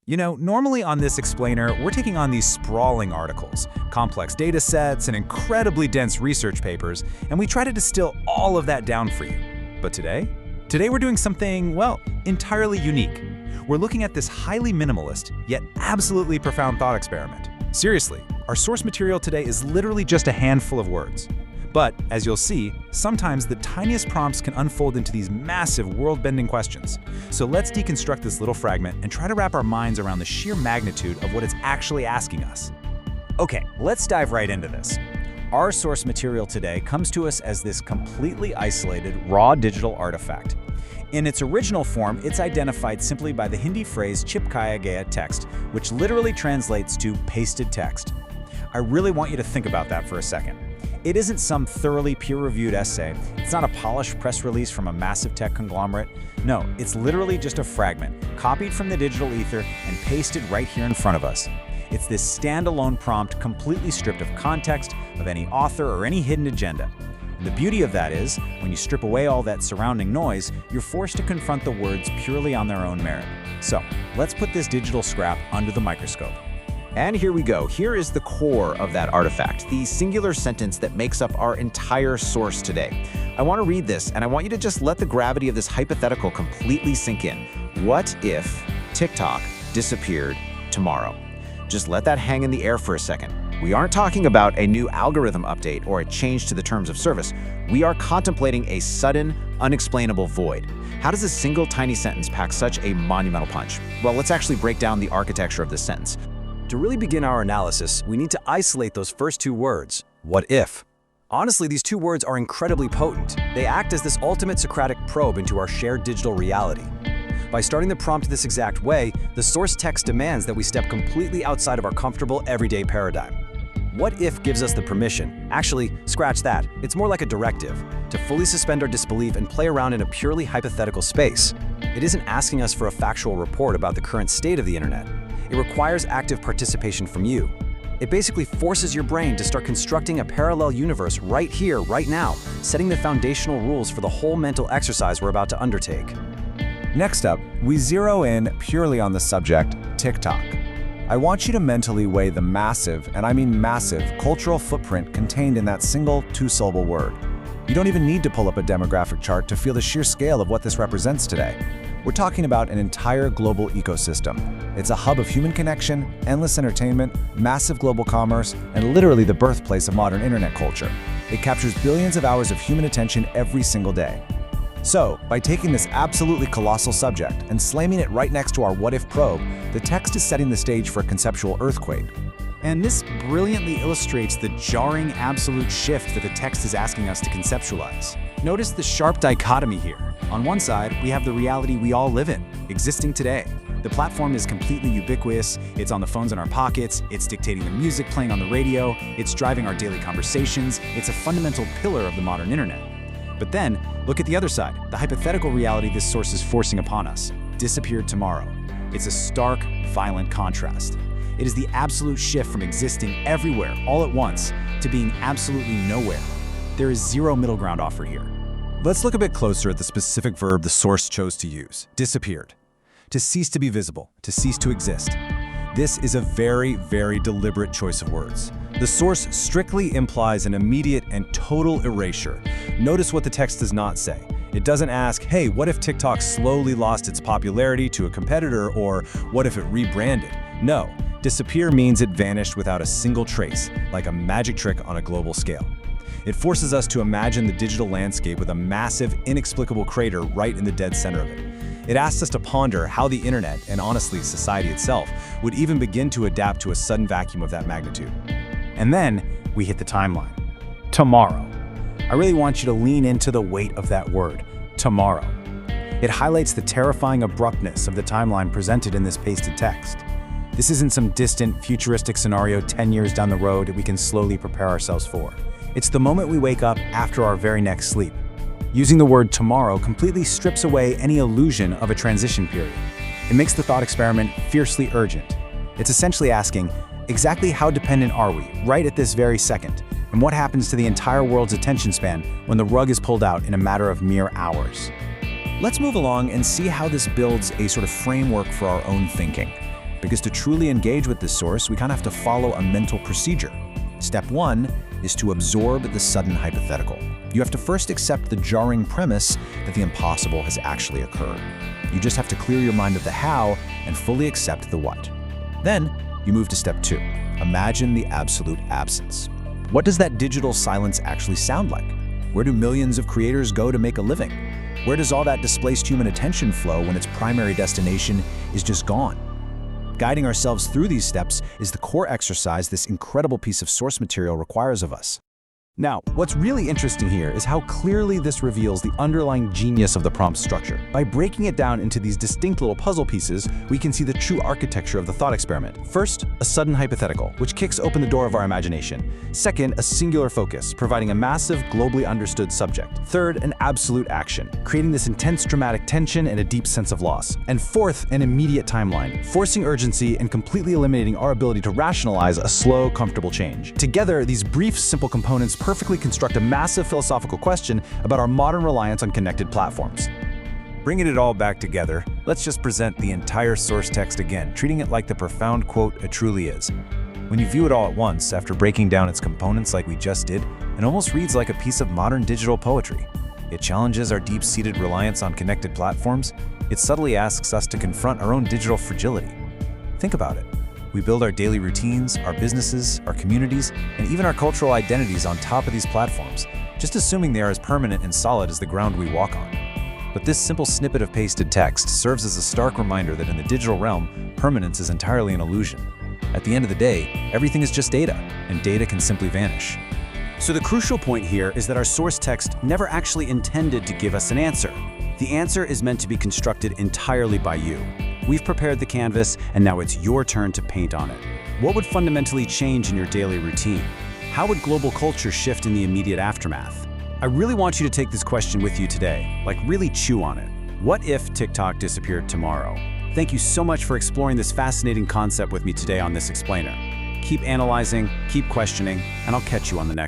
Normally on this explainer, we're taking on these sprawling articles, complex data sets, and incredibly dense research papers, and we try to distill all of that down for you. But today we're doing something, well, entirely unique. We're looking at this highly minimalist, yet absolutely profound thought experiment. Seriously, our source material today is literally just a handful of words. But, as you'll see, sometimes the tiniest prompts can unfold into these massive world-bending questions. So let's deconstruct this little fragment and try to wrap our minds around the sheer magnitude of what it's actually asking us. Okay, let's dive right into this. Our source material today comes to us as this completely isolated, raw digital artifact. In its original form, it's identified simply by the Hindi phrase "chipkaya gaya text," which literally translates to pasted text. I really want you to think about that for a second. It isn't some thoroughly peer-reviewed essay. It's not a polished press release from a massive tech conglomerate. No, it's literally just a fragment, copied from the digital ether and pasted right here in front of us. It's this standalone prompt completely stripped of context, of any author or any hidden agenda. And the beauty of that is, when you strip away all that surrounding noise, you're forced to confront the words purely on their own merit. So, let's put this digital scrap under the microscope. And here we go. Here is the core of that artifact, the singular sentence that makes up our entire source today. I want to read this, and I want you to just let the gravity of this hypothetical completely sink in. What if TikTok disappeared tomorrow? Just let that hang in the air for a second. We aren't talking about a new algorithm update or a change to the terms of service. We are contemplating a sudden, unexplainable void. How does a single tiny sentence pack such a monumental punch? Well, let's actually break down the architecture of this sentence. To really begin our analysis, we need to isolate those first two words, what if. Honestly, these two words are incredibly potent. They act as this ultimate Socratic probe into our shared digital reality. By starting the prompt this exact way, the source text demands that we step completely outside of our comfortable everyday paradigm. What if gives us the permission, actually, scratch that, it's more like a directive, to fully suspend our disbelief and play around in a purely hypothetical space. It isn't asking us for a factual report about the current state of the internet. It requires active participation from you. It basically forces your brain to start constructing a parallel universe right here, right now, setting the foundational rules for the whole mental exercise we're about to undertake. Next up, we zero in purely on the subject, TikTok. I want you to mentally weigh the massive, and I mean massive, cultural footprint contained in that single two-syllable word. You don't even need to pull up a demographic chart to feel the sheer scale of what this represents today. We're talking about an entire global ecosystem. It's a hub of human connection, endless entertainment, massive global commerce, and literally the birthplace of modern internet culture. It captures billions of hours of human attention every single day. So, by taking this absolutely colossal subject and slamming it right next to our what-if probe, the text is setting the stage for a conceptual earthquake. And this brilliantly illustrates the jarring absolute shift that the text is asking us to conceptualize. Notice the sharp dichotomy here. On one side, we have the reality we all live in, existing today. The platform is completely ubiquitous, it's on the phones in our pockets, it's dictating the music playing on the radio, it's driving our daily conversations, it's a fundamental pillar of the modern internet. But then, look at the other side, the hypothetical reality this source is forcing upon us. Disappeared tomorrow. It's a stark, violent contrast. It is the absolute shift from existing everywhere, all at once, to being absolutely nowhere. There is zero middle ground offered here. Let's look a bit closer at the specific verb the source chose to use, disappeared. To cease to be visible, to cease to exist. This is a very, very deliberate choice of words. The source strictly implies an immediate and total erasure. Notice what the text does not say. It doesn't ask, hey, what if TikTok slowly lost its popularity to a competitor, or what if it rebranded? No, disappear means it vanished without a single trace, like a magic trick on a global scale. It forces us to imagine the digital landscape with a massive, inexplicable crater right in the dead center of it. It asks us to ponder how the internet, and honestly society itself, would even begin to adapt to a sudden vacuum of that magnitude. And then, we hit the timeline. Tomorrow. I really want you to lean into the weight of that word, tomorrow. It highlights the terrifying abruptness of the timeline presented in this pasted text. This isn't some distant, futuristic scenario 10 years down the road that we can slowly prepare ourselves for. It's the moment we wake up after our very next sleep. Using the word tomorrow completely strips away any illusion of a transition period. It makes the thought experiment fiercely urgent. It's essentially asking, exactly how dependent are we, right at this very second? And what happens to the entire world's attention span when the rug is pulled out in a matter of mere hours? Let's move along and see how this builds a sort of framework for our own thinking. because to truly engage with this source, we kind of have to follow a mental procedure. Step 1 is to absorb the sudden hypothetical. You have to first accept the jarring premise that the impossible has actually occurred. You just have to clear your mind of the how and fully accept the what. Then, you move to step 2. Imagine the absolute absence. What does that digital silence actually sound like? Where do millions of creators go to make a living? Where does all that displaced human attention flow when its primary destination is just gone? Guiding ourselves through these steps is the core exercise this incredible piece of source material requires of us. Now, what's really interesting here is how clearly this reveals the underlying genius of the prompt structure. By breaking it down into these distinct little puzzle pieces, we can see the true architecture of the thought experiment. First, a sudden hypothetical, which kicks open the door of our imagination. Second, a singular focus, providing a massive, globally understood subject. Third, an absolute action, creating this intense dramatic tension and a deep sense of loss. And fourth, an immediate timeline, forcing urgency and completely eliminating our ability to rationalize a slow, comfortable change. Together, these brief, simple components perfectly construct a massive philosophical question about our modern reliance on connected platforms. Bringing it all back together, let's just present the entire source text again, treating it like the profound quote it truly is. When you view it all at once, after breaking down its components like we just did, it almost reads like a piece of modern digital poetry. It challenges our deep-seated reliance on connected platforms. It subtly asks us to confront our own digital fragility. Think about it. We build our daily routines, our businesses, our communities, and even our cultural identities on top of these platforms, just assuming they are as permanent and solid as the ground we walk on. But this simple snippet of pasted text serves as a stark reminder that in the digital realm, permanence is entirely an illusion. At the end of the day, everything is just data, and data can simply vanish. So the crucial point here is that our source text never actually intended to give us an answer. The answer is meant to be constructed entirely by you. We've prepared the canvas, and now it's your turn to paint on it. What would fundamentally change in your daily routine? How would global culture shift in the immediate aftermath? I really want you to take this question with you today, like really chew on it. What if TikTok disappeared tomorrow? Thank you so much for exploring this fascinating concept with me today on This Explainer. Keep analyzing, keep questioning, and I'll catch you on the next one.